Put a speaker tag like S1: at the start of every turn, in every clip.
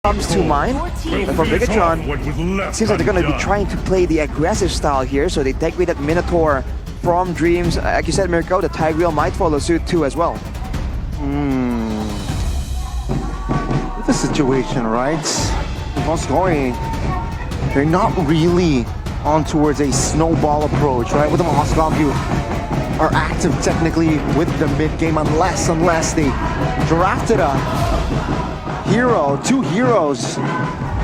S1: comes to mind. But for Bigetron, it seems like they're going to be trying to play the aggressive style here. So they take away that Minotaur from Dreams. Like you said, Mirko, the Tigreal might follow suit too as well.
S2: The situation, right? EVOS going, they're not really on towards a snowball approach, right? With the Moskov, you are active technically with the mid game unless they drafted a hero, 2 heroes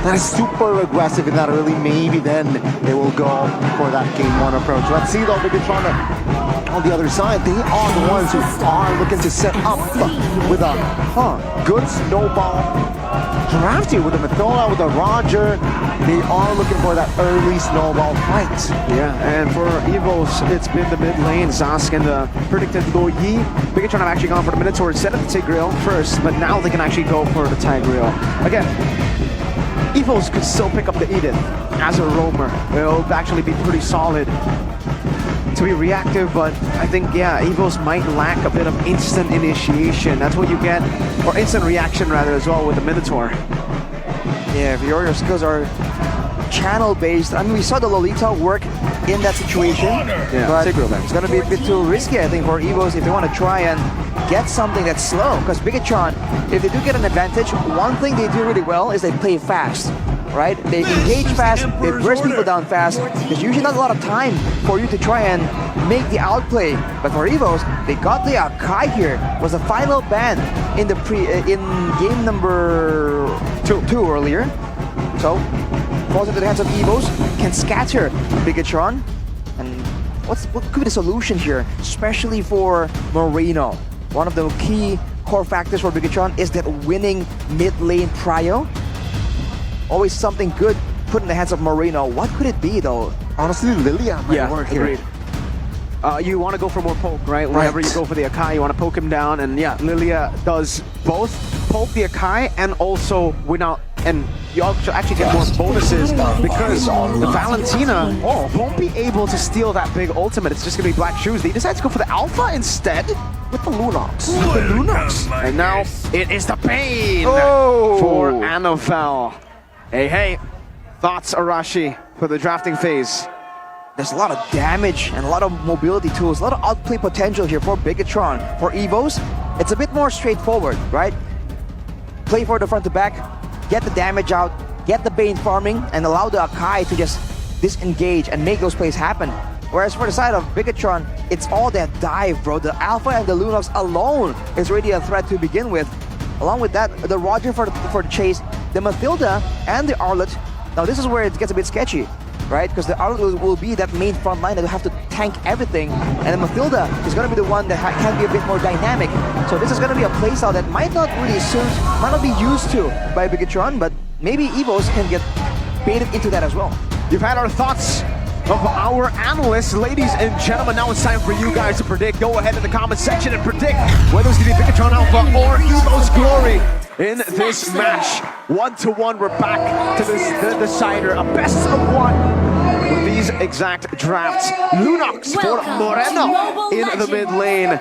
S2: that is super aggressive in that early. Maybe then they will go for that game 1 approach. Let's see though, Bigetron on the other side, they are the ones who are looking to set up with a good snowball draft here with the Mathola, with the Roger. They are looking for that early snowball fight.
S1: Yeah, and for EVOS, it's been the mid lane, Zask and the predicted Lo Yi. Bigetron have actually gone for the Minotaur instead of the Tigreal first, but now they can actually go for the Tigreal. Again, EVOS could still pick up the Edith as a roamer. It'll actually be pretty solid to be reactive, but I think, yeah, EVOS might lack a bit of instant initiation. That's what you get, or instant reaction rather, as well with the Minotaur. Yeah, if your skills are channel-based, I mean, we saw the Lolita work in that situation, but it's going to be a bit too risky, I think, for EVOS if they want to try and get something that's slow, because Bigetron, if they do get an advantage, one thing they do really well is they play fast. Right? They engage fast, they burst people down fast. There's usually not a lot of time for you to try and make the outplay. But for EVOS, they got the Akai here. Was the final ban in the in game number 2 earlier. So falls into the hands of EVOS, can scatter Bigetron. And what could be the solution here, especially for Moreno? One of the key core factors for Bigetron is that winning mid lane prio. Always something good put in the hands of Moreno. What could it be though?
S2: Honestly, Lilia might work here.
S1: Agreed. You want to go for more poke, right? Whenever you go for the Akai, you want to poke him down, and yeah, Lilia does both poke the Akai and also win out, and you actually get more bonuses because the Valentina won't be able to steal that big ultimate. It's just going to be Black Shoes. They decide to go for the Alpha instead with the Lunox. And now it is the Pain for Anofel. Hey, thoughts, Arashi, for the drafting phase? There's a lot of damage and a lot of mobility tools, a lot of outplay potential here for Bigetron. For EVOS, it's a bit more straightforward, right? Play for the front to back, get the damage out, get the Bane farming, and allow the Akai to just disengage and make those plays happen. Whereas for the side of Bigetron, it's all that dive, bro. The Alpha and the Lunox alone is already a threat to begin with. Along with that, the Roger for the chase, the Mathilda and the Arlet. Now this is where it gets a bit sketchy, right? Because the Arlet will be that main front line that will have to tank everything, and the Mathilda is going to be the one that can be a bit more dynamic. So this is going to be a playstyle that might not really suit, might not be used to by Bigetron, but maybe EVOS can get baited into that as well.
S3: You've had our thoughts of our analysts. Ladies and gentlemen, now it's time for you guys to predict. Go ahead in the comment section and predict whether it's going to be Bigetron Alpha or EVOS Glory in this match. 1-1, we're back to the decider, a best of 1 with these exact drafts. Lunox for Moreno in the mid lane.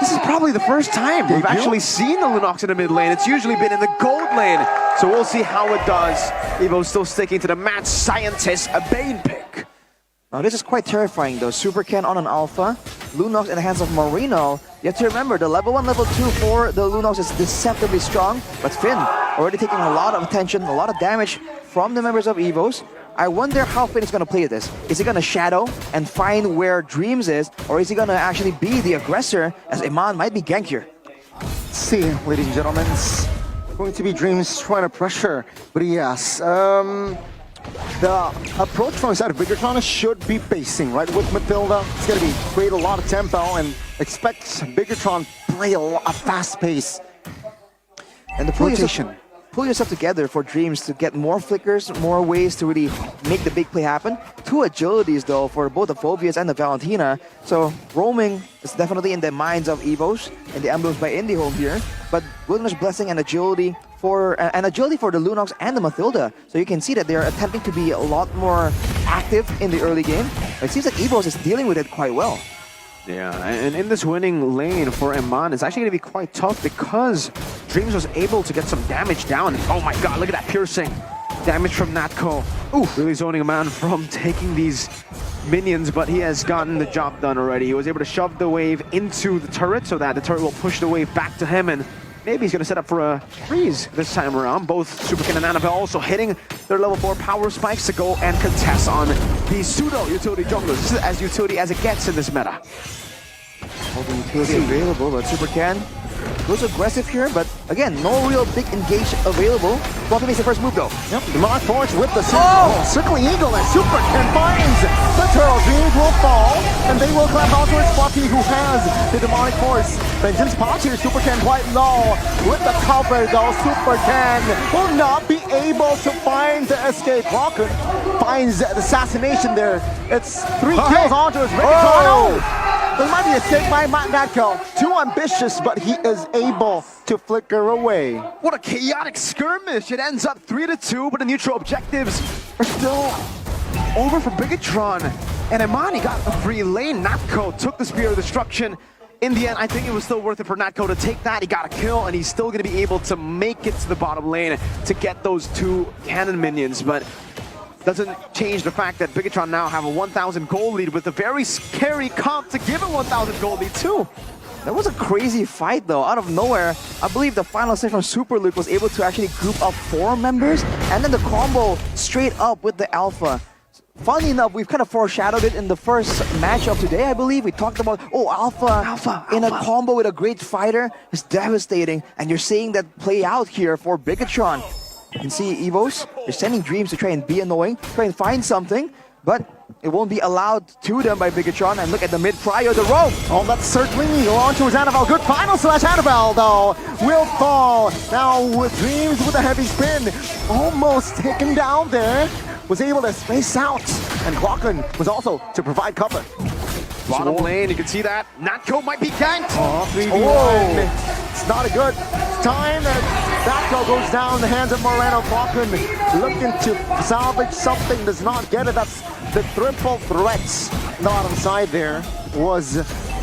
S3: This is probably the first time we've actually seen the Lunox in the mid lane. It's usually been in the gold lane, so we'll see how it does. EVOS still sticking to the mad scientist, a Bane pick.
S1: Now this is quite terrifying though. Super Ken on an Alpha, Lunox in the hands of Moreno. You have to remember, the level 1, level 2 for the Lunox is deceptively strong, but Finn already taking a lot of attention, a lot of damage from the members of EVOS. I wonder how Finn is going to play this. Is he going to shadow and find where Dreams is, or is he going to actually be the aggressor, as Iman might be gank here?
S2: Let's see, ladies and gentlemen, it's going to be Dreams trying to pressure, but yes, the approach from the side of Bigetron should be pacing, right? With Mathilda, it's going to be create a lot of tempo and expect Bigetron play a fast pace. And the rotation.
S1: Pull yourself together for Dreams to get more flickers, more ways to really make the big play happen. 2 agilities though for both the Phobias and the Valentina. So roaming is definitely in the minds of EVOS and the emblems by IndieHome here. But Wilderness Blessing and agility for the Lunox and the Mathilda. So you can see that they're attempting to be a lot more active in the early game. It seems like EVOS is dealing with it quite well. Yeah, and in this winning lane for Eman, it's actually going to be quite tough because Dreams was able to get some damage down. Oh my god, look at that piercing damage from Natco. Ooh, really zoning Eman from taking these minions, but he has gotten the job done already. He was able to shove the wave into the turret so that the turret will push the wave back to him, and maybe he's going to set up for a freeze this time around. Both Superkin and Annabelle also hitting their level 4 power spikes to go and contest on the pseudo-utility junglers. This is as utility as it gets in this meta.
S4: All the utility available, but Supercan goes aggressive here, but again, no real big engage available. Floppy makes the first move though.
S2: Yep, Demonic Force with the circling eagle, and Supercan finds the turtle. Dreams will fall, and they will clamp onto its Floppy, who has the Demonic Force. Vengeance pops here, Supercan quite low. With the cover though, Supercan will not be able to find the escape. Rocket finds the assassination there. It's 3 kills onto his Bigetron. There might be a escape by Natco. Too ambitious, but he is able to flicker away.
S1: What a chaotic skirmish. It ends up 3-2, but the neutral objectives are still over for Bigetron. And Imani got a free lane. Natco took the Spear of Destruction. In the end, I think it was still worth it for Natco to take that. He got a kill, and he's still going to be able to make it to the bottom lane to get those 2 cannon minions. But doesn't change the fact that Bigetron now have a 1,000 gold lead with a very scary comp to give a 1,000 gold lead too.
S4: That was a crazy fight though, out of nowhere. I believe the final stage from Super Luke was able to actually group up 4 members, and then the combo straight up with the Alpha. Funny enough, we've kind of foreshadowed it in the first match of today, I believe. We talked about, oh, Alpha in a combo with a great fighter is devastating, and you're seeing that play out here for Bigetron. You can see EVOS, they're sending Dreams to try and be annoying, try and find something, but it won't be allowed to them by Bigetron. And look at the mid-prio, the rope.
S2: Oh, that's circling eagle onto his Annabelle. Good final slash. Annabelle, though, will fall. Now with Dreams with a heavy spin. Almost taken down there. Was able to space out. And Glocken was also to provide cover.
S1: Bottom lane, you can see that. Natco might be ganked.
S2: Oh, 3v1. It's not a good time. Natco goes down in the hands of Moreno. Glocken looking to salvage something, does not get it. That's the triple threats. Not on the side there was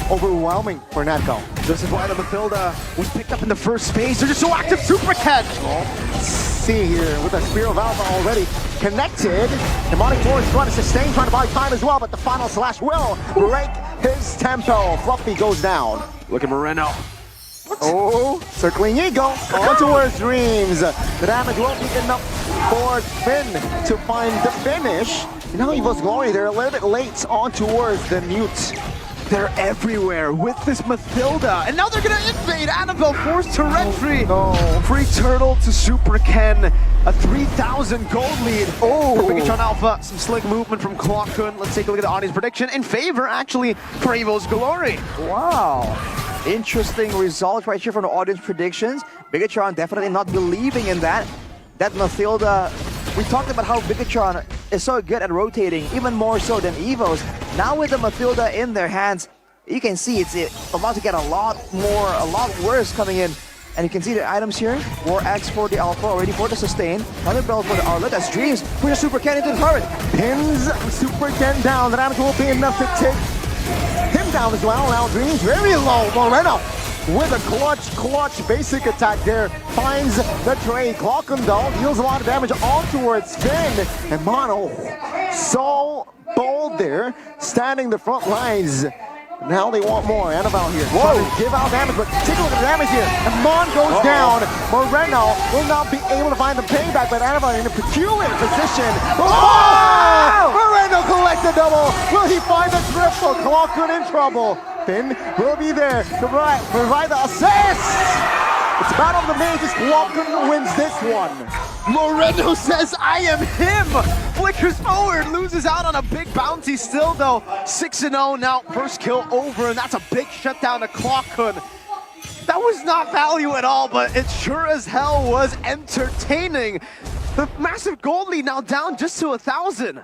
S2: overwhelming for Natco.
S1: This is why the Mathilda was picked up in the first phase. They're just so active. Supercat.
S2: See here with a Spear of Alpha already connected. Demonic Force trying to sustain, trying to buy time as well, but the final slash will break his tempo. Fluffy goes down.
S1: Look at Moreno.
S2: Oh, circling eagle on towards Dreams. The damage won't be enough for Finn to find the finish. Now EVOS Glory, they're a little bit late on towards the Newt.
S1: They're everywhere with this Mathilda, and now they're gonna invade. Annabelle forced to retry.
S2: No.
S1: Free turtle to Super Ken, a 3,000 gold lead. Oh, for Bigetron Alpha, some slick movement from Glocken. Let's take a look at the audience prediction in favor, actually, for EVOS Glory.
S4: Wow. Interesting result right here from the audience predictions. Bigetron definitely not believing in that. That Mathilda, we talked about how Bigetron is so good at rotating, even more so than EVOS. Now with the Mathilda in their hands, you can see it's about to get a lot worse coming in. And you can see the items here. War Axe for the Alpha, already for the sustain. Another bell for the Arlet. That's Dreams. Push a Super Ken into the turret.
S2: Pins Super Ken down. The damage will be enough to take him down as well. Now Dreams very low. Moreno with a clutch basic attack there. Finds the trade. Glocken though deals a lot of damage on towards Finn. And Mono so bold there, standing the front lines. Now they want more. Annabelle here. Trying to give out damage, but take a look at the damage here. And Mon goes down. Moreno will not be able to find the payback, but Annabelle in a peculiar position. Moreno collects the double. Will he find the triple? Glocken in trouble. Finn will be there to provide the assist. It's Battle of the Mages. Glocken wins this one.
S1: Moreno says, I am him! Flickers forward, loses out on a big bounty still though. 6-0 now, first kill over, and that's a big shutdown to Glocken. That was not value at all, but it sure as hell was entertaining. The massive gold lead now down just to 1,000.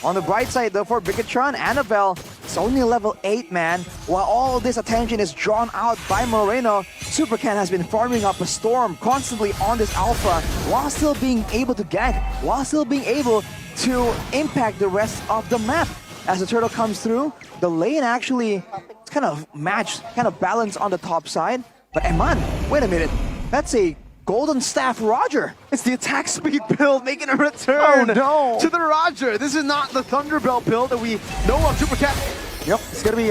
S4: On the bright side though for Bigetron, Annabelle is only level 8 man. While all this attention is drawn out by Moreno, Supercan has been farming up a storm constantly on this Alpha while still being able to gank, while still being able to impact the rest of the map. As the turtle comes through, the lane actually kind of match, kind of balance on the top side. But Eman, wait a minute, that's a Golden Staff Roger.
S3: It's the attack speed build making a return to the Roger. This is not the Thunderbelt build that we know of. Super Cat.
S2: Yep, it's gonna be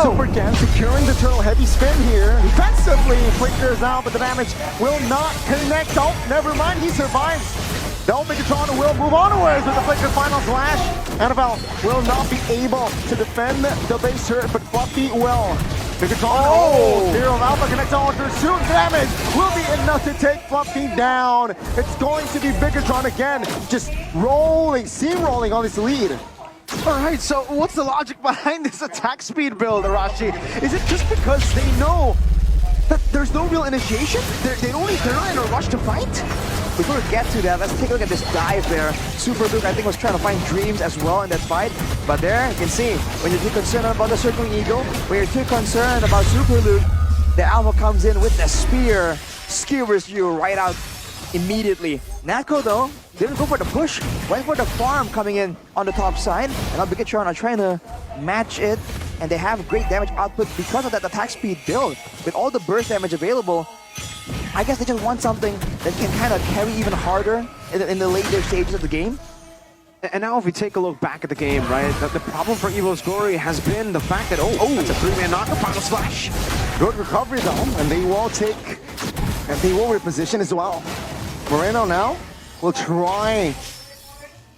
S2: Super Ken securing the turtle heavy spin here. Defensively, flickers out, but the damage will not connect. Oh, never mind, he survives. No, Bigetron will move onwards with the flicker final slash. Annabelle will not be able to defend the base turret, but Fluffy will. Bigetron, Hero of Alpha connects on to shoot damage. Will be enough to take Fluffy down. It's going to be Bigetron again, just rolling, steamrolling on this lead.
S3: All right, so what's the logic behind this attack speed build, Arashi? Is it just because they know that there's no real initiation? They're not in a rush to fight?
S4: Before we get to that, let's take a look at this dive there. Super Luke, I think, was trying to find Dreams as well in that fight. But there, you can see, when you're too concerned about the Circling Eagle, when you're too concerned about Super Luke, the Alpha comes in with the spear, skewers you right out immediately. Natco, though, didn't go for the push, went for the farm coming in on the top side. And now Bigetron are trying to match it, and they have great damage output because of that attack speed build. With all the burst damage available, I guess they just want something that can kind of carry even harder in the later stages of the game.
S3: And now if we take a look back at the game, right, the problem for EVOS Glory has been the fact that, that's a 3-man knocker, final slash.
S2: Good recovery though, and they will reposition as well. Moreno now will try,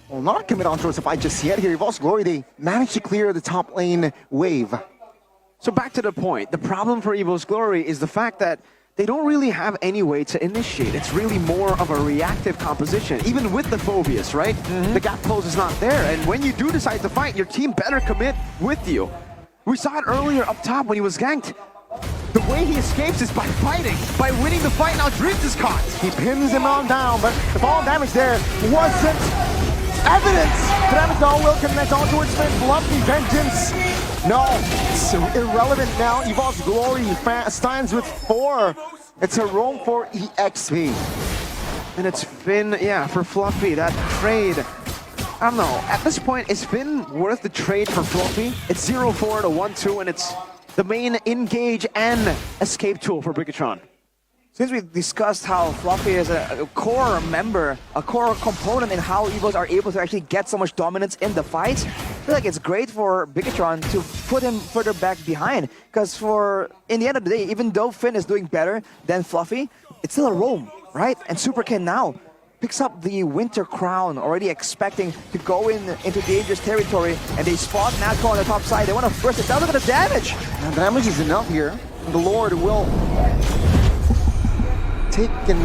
S2: will not commit on towards the fight just yet here. EVOS Glory, they managed to clear the top lane wave.
S3: So back to the point, the problem for EVOS Glory is the fact that they don't really have any way to initiate. It's really more of a reactive composition, even with the Phobius, right? The gap close is not there, and when you do decide to fight, your team better commit with you. We saw it earlier up top when he was ganked. The way he escapes is by fighting, by winning the fight. Now Dreams is caught.
S2: He pins him on down, but the fall damage there wasn't evidence. The damage now will connect on towards Spin. Fluffy Vengeance. No, it's irrelevant now. EVOS Glory stands with 4. It's a roam for EXP.
S3: And it's Finn, for Fluffy, that trade. I don't know, at this point, is Finn worth the trade for Fluffy? It's 0-4 to 1-2, and it's the main engage and escape tool for Bigetron.
S4: Since we discussed how Fluffy is a core member, a core component in how EVOS are able to actually get so much dominance in the fights, I feel like it's great for Bigetron to put him further back behind. Because in the end of the day, even though Finn is doing better than Fluffy, it's still a roam, right? And Super Ken now picks up the Winter Crown, already expecting to go into dangerous territory, and they spot Natco on the top side. They want to burst it down. Look at the damage!
S2: And the damage is enough here. The Lord will taken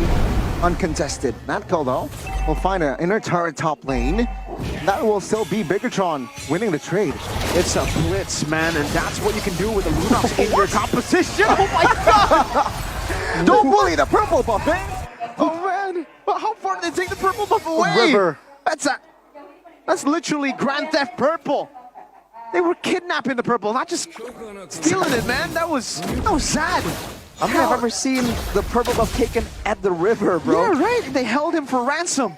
S2: uncontested. Natco though will find an inner turret top lane. That will still be Bigetron winning the trade.
S3: It's a blitz, man, and that's what you can do with the Lunox in your composition. Oh my god!
S2: Don't bully the purple buff, man!
S3: Oh man! But how far did they take the purple buff away?
S2: River.
S3: That's literally Grand Theft Purple. They were kidnapping the purple, not just stealing it, man. That was sad.
S4: I don't think I've ever seen the purple buff taken at the river, bro.
S3: Yeah, right. They held him for ransom.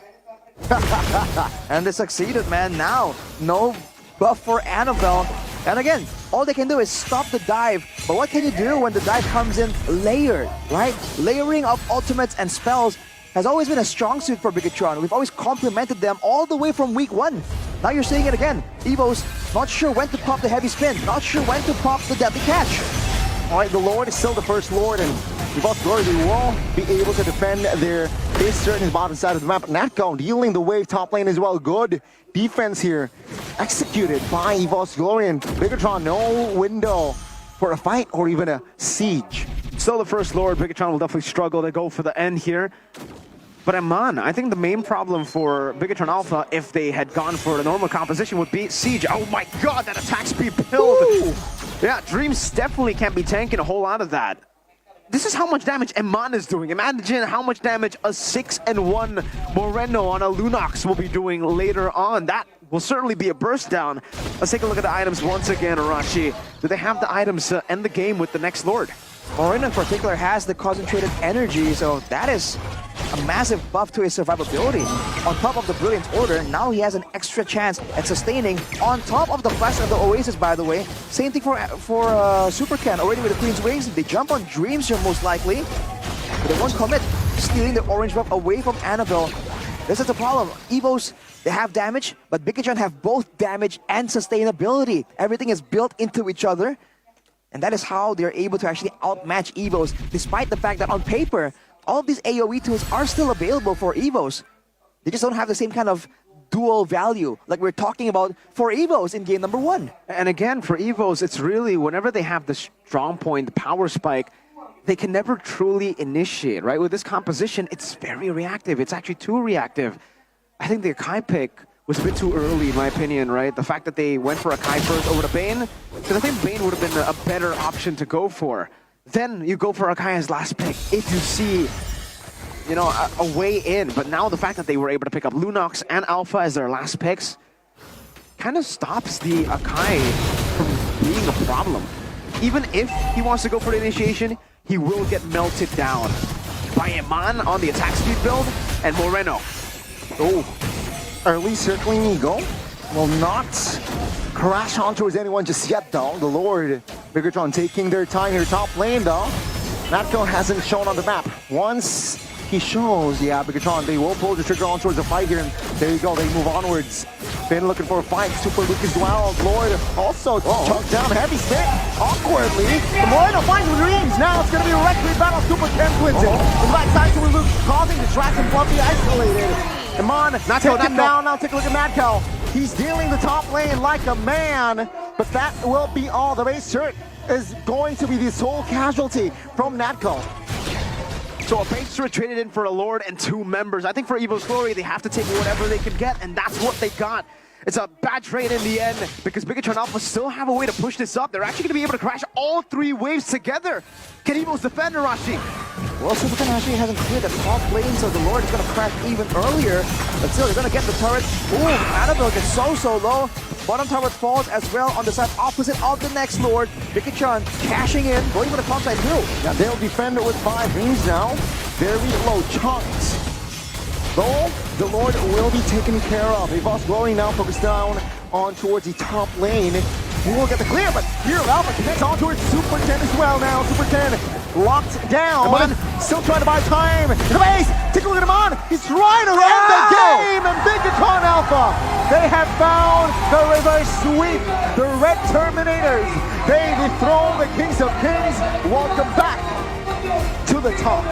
S4: And they succeeded, man. Now, no buff for Annabelle. And again, all they can do is stop the dive. But what can you do when the dive comes in layered, right? Layering of ultimates and spells has always been a strong suit for Bigetron. We've always complimented them all the way from week 1. Now you're seeing it again. EVOS not sure when to pop the heavy spin, not sure when to pop the deadly catch.
S2: All right, the Lord is still the first Lord, and EVOS Glory, they will be able to defend their base turret in the bottom side of the map. Natco dealing the wave top lane as well. Good defense here, executed by EVOS Glory, and Bigetron, no window for a fight or even a siege.
S3: Still the first Lord. Bigetron will definitely struggle to go for the end here. But Eman, I think the main problem for Bigetron Alpha, if they had gone for the normal composition, would be Siege. Oh my god, that attack speed build! Ooh. Yeah, Dreams definitely can't be tanking a whole lot of that. This is how much damage Eman is doing. Imagine how much damage a 6-1 Moreno on a Lunox will be doing later on. That will certainly be a burst down. Let's take a look at the items once again, Arashi. Do they have the items to end the game with the next Lord?
S4: Moreno in particular has the concentrated energy, so that is a massive buff to his survivability. On top of the Brilliant Order, now he has an extra chance at sustaining on top of the Flash and the Oasis, by the way. Same thing for Super Ken, already with the Queen's Wings. They jump on Dreams here most likely, but they won't commit, stealing the orange buff away from Annabelle. This is the problem. EVOS, they have damage, but Bigetron have both damage and sustainability. Everything is built into each other, and that is how they're able to actually outmatch EVOS, despite the fact that on paper, all of these AoE tools are still available for EVOS. They just don't have the same kind of dual value like we're talking about for EVOS in game number 1.
S1: And again, for EVOS, it's really whenever they have the strong point, the power spike, they can never truly initiate, right? With this composition, it's very reactive. It's actually too reactive. I think the Akai pick was a bit too early, in my opinion, right? The fact that they went for Akai first over the Bane, because I think Bane would have been a better option to go for. Then you go for Akai as last pick if you see, you know, a way in. But now the fact that they were able to pick up Lunox and Alpha as their last picks kind of stops the Akai from being a problem. Even if he wants to go for the initiation, he will get melted down by Iman on the attack speed build and Moreno.
S2: Oh, early circling Eagle will not crash on towards anyone just yet though. The Lord, Bigetron taking their time here top lane though. Natko hasn't shown on the map. Once he shows, yeah, Bigetron, they will pull the trigger on towards the fight here, and there you go, they move onwards. Finn looking for a fight, Super Lucas duel. Lord also chunked down heavy stick, awkwardly. The Moreno finds Dreams, now it's gonna be a reckless battle, Super Ken wins it. The right side Super Luke causing the Dragon Fluffy isolated. Iman, take him down, now take a look at Natko. He's dealing the top lane like a man, but that will be all. The base turret is going to be the sole casualty from Natko.
S1: So a base turret traded in for a Lord and 2 members. I think for EVO's Glory, they have to take whatever they can get, and that's what they got. It's a bad trade in the end, because Bigetron Alpha still have a way to push this up. They're actually going to be able to crash all 3 waves together. Can EVO's defend Arashi?
S4: Well, Super Ken actually hasn't cleared the top lane, so the Lord is going to crash even earlier. But still, they're going to get the turret. Ooh, Annabelle gets so low. Bottom turret falls as well on the side opposite of the next Lord. Bigetron cashing in, going for the top side too.
S2: Yeah, they'll defend it with 5 rings now. Very low chunks. Though, the Lord will be taken care of. EVOS Glory now focused down on towards the top lane. He will get the clear, but here Alpha connects on towards Super 10 as well now. Super 10 locked down. Still trying to buy time. In the base, take a look at him on. He's right around the game, and Bigetron Alpha. They have found the reverse sweep. The Red Terminators. They dethrone the Kings of Kings. Welcome back to the top.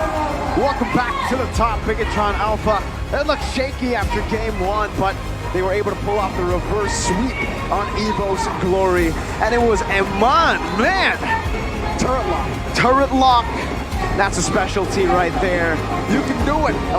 S1: Welcome back to the top, Bigetron Alpha. It looked shaky after game 1, but they were able to pull off the reverse sweep on EVO's Glory. And it was Iman, man!
S2: Turret lock.
S1: Turret lock. That's a specialty right there. You can do it.